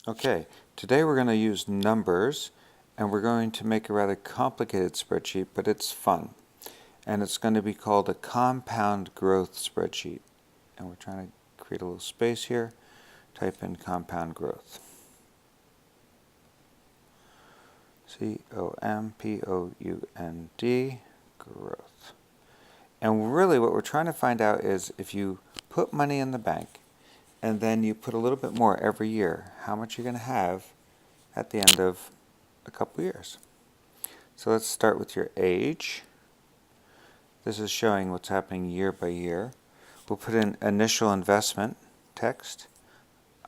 Okay, today we're going to use numbers and we're going to make a rather complicated spreadsheet, but it's fun. And it's going to be called a compound growth spreadsheet. And we're trying to create a little space here. Type in compound growth. C-O-M-P-O-U-N-D, growth. And really what we're trying to find out is if you put money in the bank and then you put a little bit more every year, how much you're going to have at the end of a couple years. So let's start with your age. This is showing what's happening year by year. We'll put in initial investment text,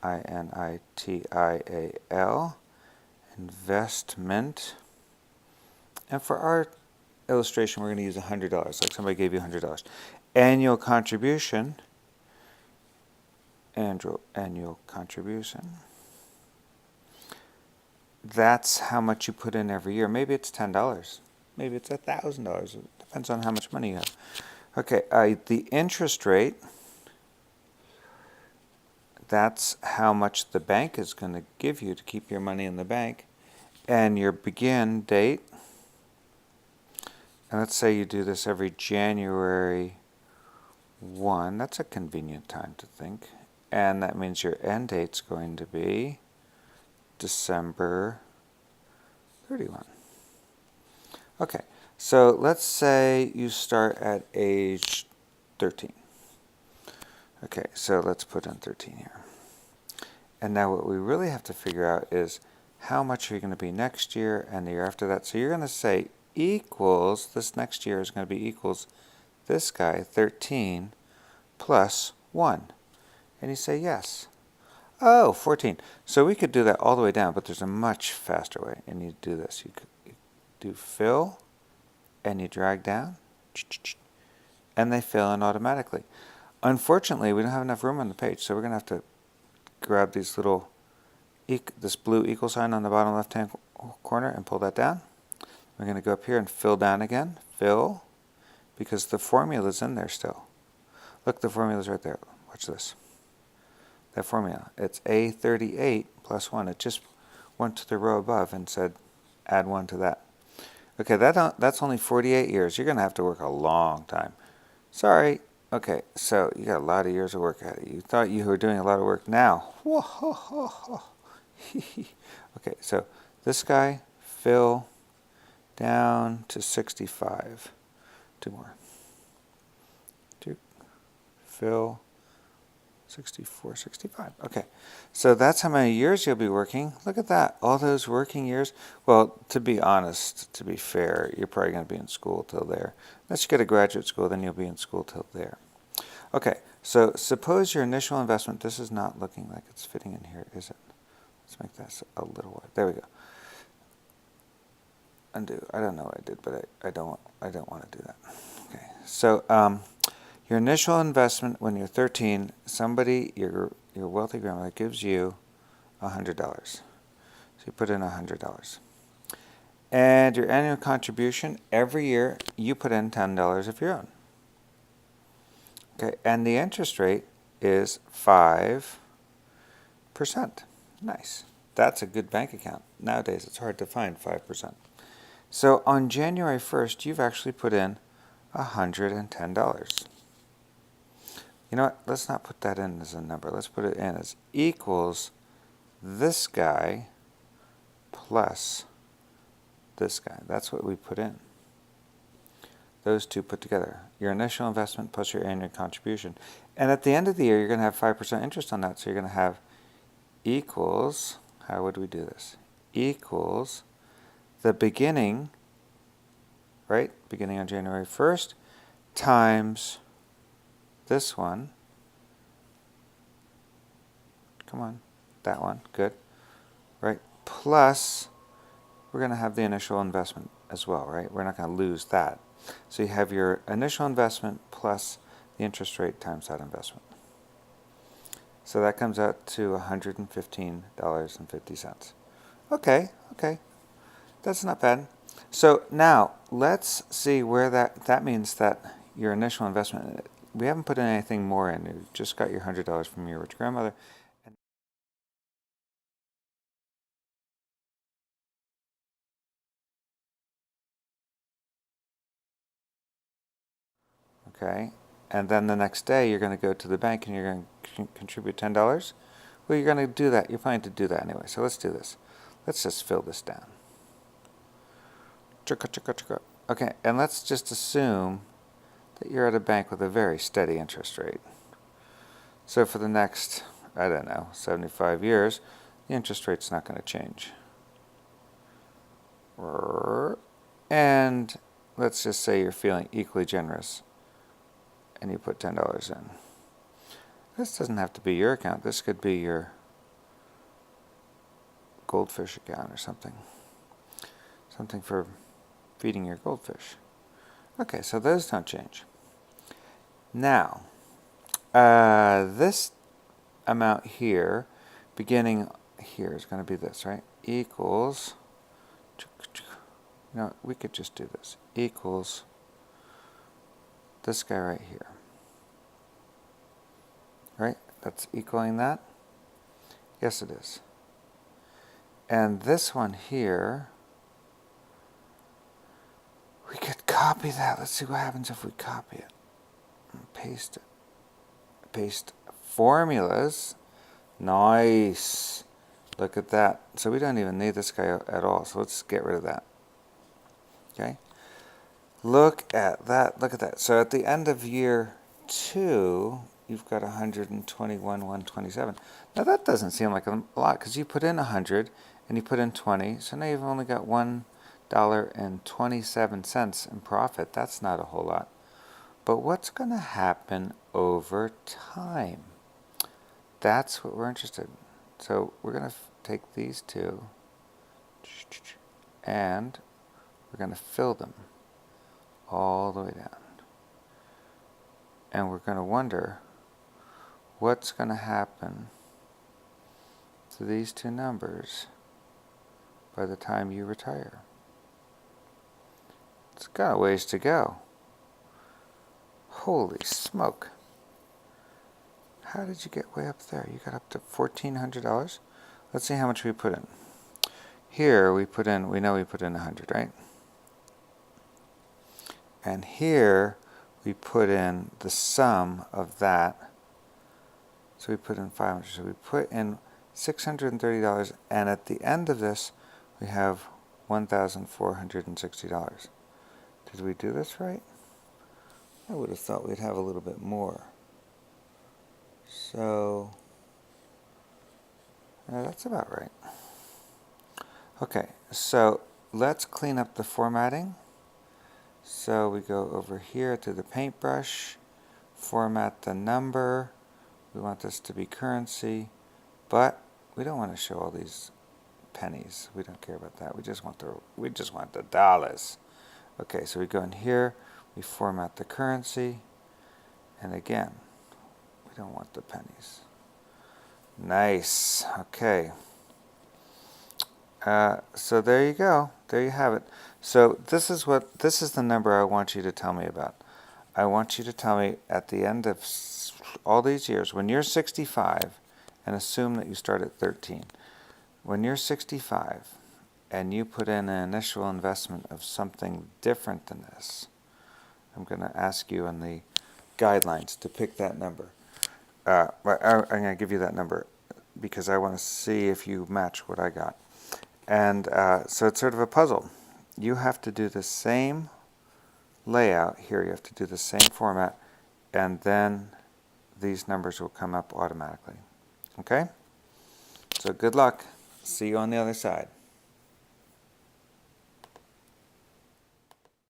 I-N-I-T-I-A-L, investment. And for our illustration, we're going to use $100, like somebody gave you $100. Annual contribution, annual contribution. That's how much you put in every year. Maybe it's $10. Maybe it's $1,000. It depends on how much money you have. Okay, the interest rate, that's how much the bank is going to give you to keep your money in the bank. And your begin date, and let's say you do this every January 1. That's a convenient time to think. And that means your end date's going to be December 31. Okay, so let's say you start at age 13. Okay, so let's put in 13 here. And now what we really have to figure out is how much are you going to be next year and the year after that. So you're going to say equals, this next year is going to be equals this guy, 13, plus 1. And you say yes. Oh, 14. So we could do that all the way down, but there's a much faster way. And you do this. You do fill, and you drag down, and they fill in automatically. Unfortunately, we don't have enough room on the page, so we're going to have to grab these little, this blue equal sign on the bottom left-hand corner and pull that down. We're going to go up here and fill down again. Fill, because the formula's in there still. Look, the formula's right there. Watch this. That formula, it's A38 plus 1. It just went to the row above and said add 1 to that. Okay, that's only 48 years. You're going to have to work a long time. Sorry. Okay, so you got a lot of years of work at it. You thought you were doing a lot of work now. Okay, so this guy, fill down to 65. 2 more. 2. Fill. 64, 65. Okay, so that's how many years you'll be working. Look at that, all those working years. Well, to be honest, to be fair, you're probably going to be in school till there. Unless you go to graduate school, then you'll be in school till there. Okay, so suppose your initial investment, this is not looking like it's fitting in here, is it? Let's make this a little wide. There we go. Undo. I don't know what I did, but I don't want to do that. Okay, so your initial investment when you're 13, somebody, your wealthy grandmother gives you $100. So you put in $100. And your annual contribution, every year you put in $10 of your own. Okay, and the interest rate is 5%. Nice. That's a good bank account. Nowadays it's hard to find 5%. So on January 1st, you've actually put in $110. You know what? Let's not put that in as a number. Let's put it in as equals this guy plus this guy. That's what we put in. Those two put together. Your initial investment plus your annual contribution. And at the end of the year, you're going to have 5% interest on that. So you're going to have equals, how would we do this? Equals the beginning, right? Beginning on January 1st, times this one, come on, that one, good, right, plus we're going to have the initial investment as well, right? We're not going to lose that. So you have your initial investment plus the interest rate times that investment. So that comes out to $115.50. Okay, that's not bad. So now let's see where that means that your initial investment, we haven't put in anything more in. You just got your $100 from your rich grandmother. okay, and then the next day you're going to go to the bank and you're going to contribute $10, well, you're going to do that. You're planning to do that anyway. So let's do this. Let's just fill this down. Okay, and let's just assume that you're at a bank with a very steady interest rate. So for the next, I don't know, 75 years, the interest rate's not going to change. And let's just say you're feeling equally generous and you put $10 in. This doesn't have to be your account. This could be your goldfish account or something. Something for feeding your goldfish. Okay, so those don't change. Now, this amount here, beginning here, is going to be this, right? Equals, no, we could just do this. Equals this guy right here. Right? That's equaling that? Yes, it is. And this one here, we could copy that. Let's see what happens if we copy it. And paste it. Paste formulas. Nice. Look at that. So we don't even need this guy at all. So let's get rid of that. Okay? Look at that. Look at that. So at the end of year 2, you've got 121,127. Now that doesn't seem like a lot because you put in 100 and you put in 20. So now you've only got $1.27 in profit. That's not a whole lot. But what's going to happen over time? That's what we're interested in. So we're going to take these two and we're going to fill them all the way down. And we're going to wonder what's going to happen to these two numbers by the time you retire. It's got a ways to go. Holy smoke. How did you get way up there? You got up to $1,400? Let's see how much we put in. Here we put in, we know we put in 100, right? And here we put in the sum of that. So we put in 500. So we put in $630, and at the end of this we have $1,460. Did we do this right? I would have thought we'd have a little bit more. So that's about right. Okay, so let's clean up the formatting. So we go over here to the paintbrush, format the number. We want this to be currency, but we don't want to show all these pennies. We don't care about that. We just want the dollars. Okay, so we go in here, we format the currency, and again, we don't want the pennies. Nice. Okay. So there you go. There you have it. So this is the number I want you to tell me about. I want you to tell me at the end of all these years, when you're 65, and assume that you start at 13, when you're 65 and you put in an initial investment of something different than this, I'm going to ask you in the guidelines to pick that number. I'm going to give you that number because I want to see if you match what I got. And so it's sort of a puzzle. You have to do the same layout here. You have to do the same format, and then these numbers will come up automatically. Okay? So good luck. See you on the other side.